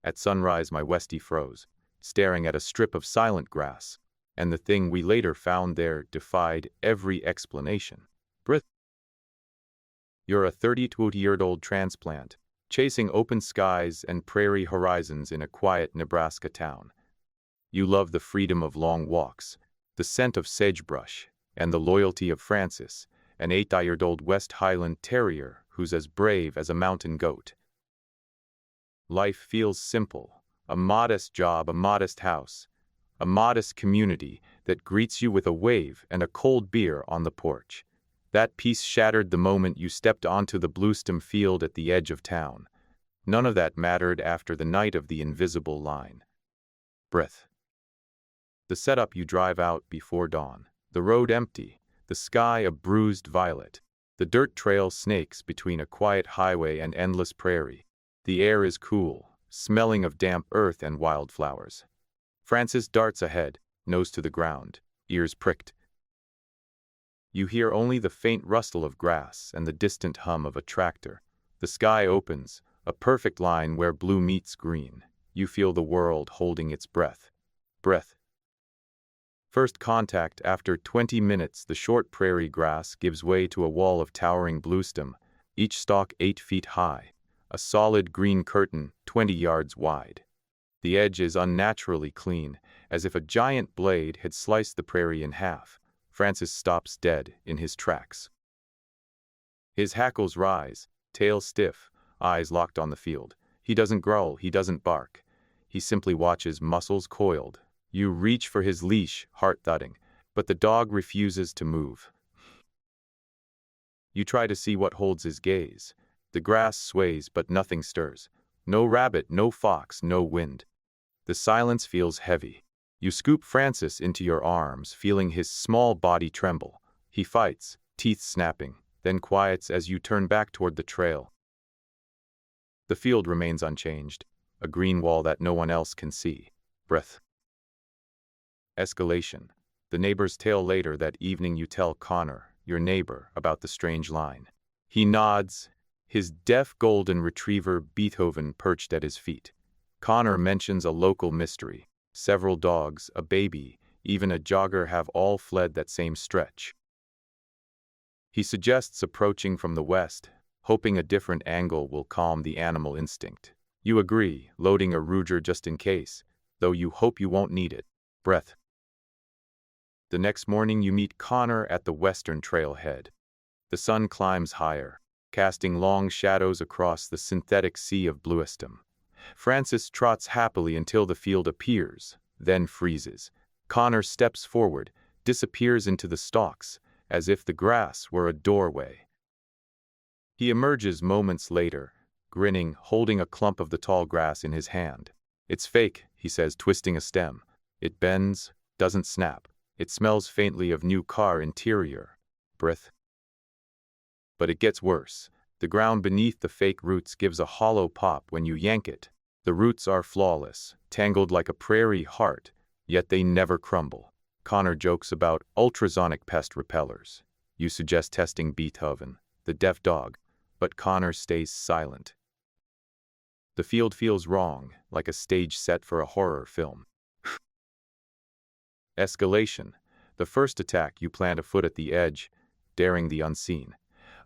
At sunrise my Westie froze, staring at a strip of silent grass, and the thing we later found there defied every explanation. Brith. You're a 32-year-old transplant, chasing open skies and prairie horizons in a quiet Nebraska town. You love the freedom of long walks, the scent of sagebrush, and the loyalty of Francis, an 8-year-old West Highland Terrier who's as brave as a mountain goat. Life feels simple, a modest job, a modest house, a modest community that greets you with a wave and a cold beer on the porch. That peace shattered the moment you stepped onto the bluestem field at the edge of town. None of that mattered after the night of the invisible line. Breath. The setup, you drive out before dawn, the road empty, the sky a bruised violet, the dirt trail snakes between a quiet highway and endless prairie. The air is cool, smelling of damp earth and wildflowers. Francis darts ahead, nose to the ground, ears pricked. You hear only the faint rustle of grass and the distant hum of a tractor. The sky opens, a perfect line where blue meets green. You feel the world holding its breath. Breath. First contact. After 20 minutes, the short prairie grass gives way to a wall of towering bluestem, each stalk 8 feet high, a solid green curtain 20 yards wide. The edge is unnaturally clean, as if a giant blade had sliced the prairie in half. Francis stops dead in his tracks. His hackles rise, tail stiff, eyes locked on the field. He doesn't growl, he doesn't bark. He simply watches, muscles coiled. You reach for his leash, heart thudding, but the dog refuses to move. You try to see what holds his gaze. The grass sways, but nothing stirs. No rabbit, no fox, no wind. The silence feels heavy. You scoop Francis into your arms, feeling his small body tremble. He fights, teeth snapping, then quiets as you turn back toward the trail. The field remains unchanged, a green wall that no one else can see. Breath. Escalation. The neighbor's tale. Later that evening you tell Connor, your neighbor, about the strange line. He nods, his deaf golden retriever Beethoven perched at his feet. Connor mentions a local mystery. Several dogs, a baby, even a jogger have all fled that same stretch. He suggests approaching from the west, hoping a different angle will calm the animal instinct. You agree, loading a Ruger just in case, though you hope you won't need it. Breath. The next morning you meet Connor at the western trailhead. The sun climbs higher, casting long shadows across the synthetic sea of bluestem. Francis trots happily until the field appears, then freezes. Connor steps forward, disappears into the stalks, as if the grass were a doorway. He emerges moments later, grinning, holding a clump of the tall grass in his hand. It's fake, he says, twisting a stem. It bends, doesn't snap. It smells faintly of new car interior. Breath. But it gets worse. The ground beneath the fake roots gives a hollow pop when you yank it. The roots are flawless, tangled like a prairie heart, yet they never crumble. Connor jokes about ultrasonic pest repellers. You suggest testing Beethoven, the deaf dog, but Connor stays silent. The field feels wrong, like a stage set for a horror film. Escalation. The first attack, you plant a foot at the edge, daring the unseen.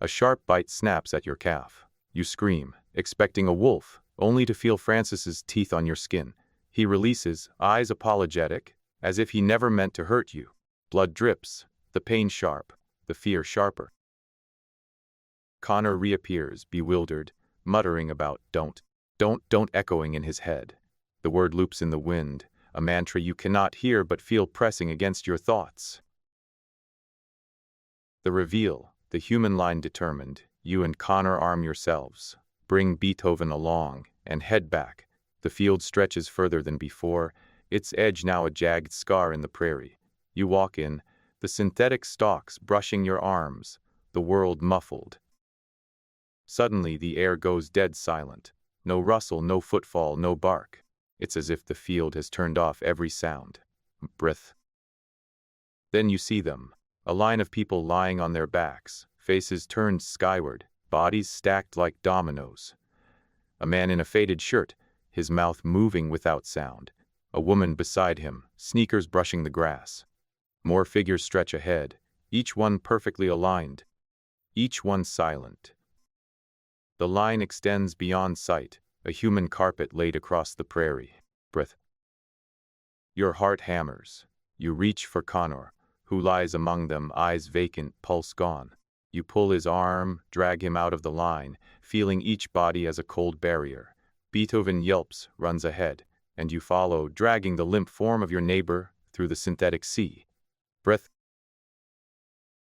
A sharp bite snaps at your calf. You scream, expecting a wolf, only to feel Francis's teeth on your skin. He releases, eyes apologetic, as if he never meant to hurt you. Blood drips, the pain sharp, the fear sharper. Connor reappears, bewildered, muttering about don't echoing in his head. The word loops in the wind, a mantra you cannot hear but feel pressing against your thoughts. The reveal, the human line determined. You and Connor arm yourselves, bring Beethoven along, and head back. The field stretches further than before, its edge now a jagged scar in the prairie. You walk in, the synthetic stalks brushing your arms, the world muffled. Suddenly the air goes dead silent. No rustle, no footfall, no bark. It's as if the field has turned off every sound. Breath. Then you see them, a line of people lying on their backs, faces turned skyward, bodies stacked like dominoes. A man in a faded shirt, his mouth moving without sound. A woman beside him, sneakers brushing the grass. More figures stretch ahead, each one perfectly aligned, each one silent. The line extends beyond sight, a human carpet laid across the prairie. Breath. Your heart hammers. You reach for Connor, who lies among them, eyes vacant, pulse gone. You pull his arm, drag him out of the line, feeling each body as a cold barrier. Beethoven yelps, runs ahead, and you follow, dragging the limp form of your neighbor through the synthetic sea. Breath.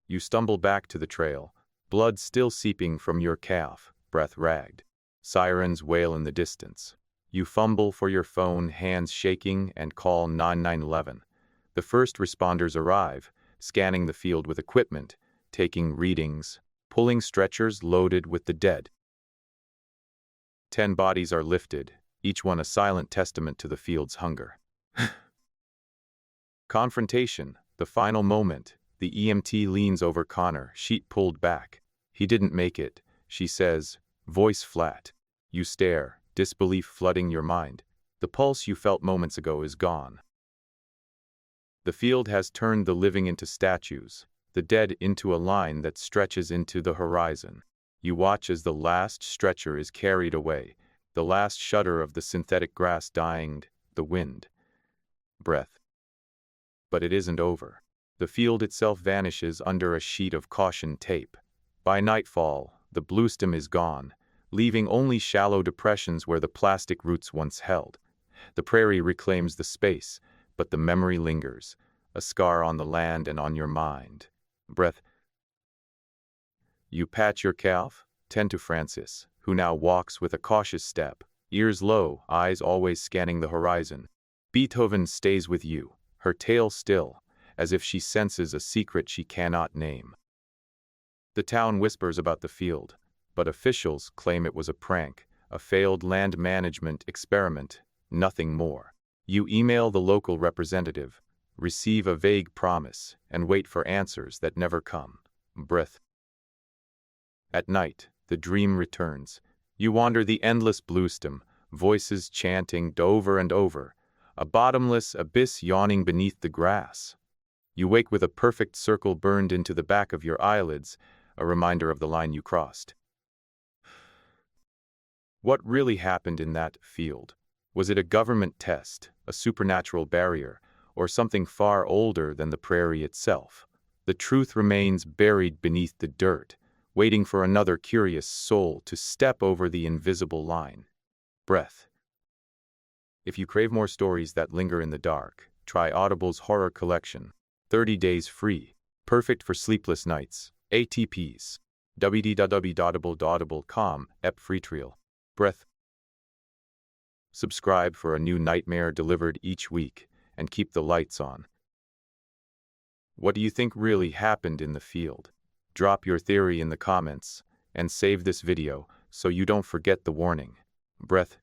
You stumble back to the trail, blood still seeping from your calf, breath ragged. Sirens wail in the distance. You fumble for your phone, hands shaking, and call 911. The first responders arrive, scanning the field with equipment, taking readings, pulling stretchers loaded with the dead. 10 bodies are lifted, each one a silent testament to the field's hunger. Confrontation, the final moment. The EMT leans over Connor, sheet pulled back. He didn't make it, she says, voice flat. You stare, disbelief flooding your mind. The pulse you felt moments ago is gone. The field has turned the living into statues, the dead into a line that stretches into the horizon. You watch as the last stretcher is carried away, the last shudder of the synthetic grass dying, the wind. Breath. But it isn't over. The field itself vanishes under a sheet of caution tape. By nightfall, the bluestem is gone, leaving only shallow depressions where the plastic roots once held. The prairie reclaims the space, but the memory lingers, a scar on the land and on your mind. Breath. You pat your calf, tend to Francis, who now walks with a cautious step, ears low, eyes always scanning the horizon. Beethoven stays with you, her tail still, as if she senses a secret she cannot name. The town whispers about the field, but officials claim it was a prank, a failed land management experiment, nothing more. You email the local representative, receive a vague promise, and wait for answers that never come. Breath. At night, the dream returns. You wander the endless bluestem, voices chanting over and over, a bottomless abyss yawning beneath the grass. You wake with a perfect circle burned into the back of your eyelids, a reminder of the line you crossed. What really happened in that field? Was it a government test, a supernatural barrier, or something far older than the prairie itself? The truth remains buried beneath the dirt, waiting for another curious soul to step over the invisible line. Breath. If you crave more stories that linger in the dark, try Audible's horror collection. 30 days free. Perfect for sleepless nights. ATPs. www.audible.com, ep free trial. Breath. Subscribe for a new nightmare delivered each week, and keep the lights on. What do you think really happened in the field? Drop your theory in the comments, and save this video so you don't forget the warning. Breath.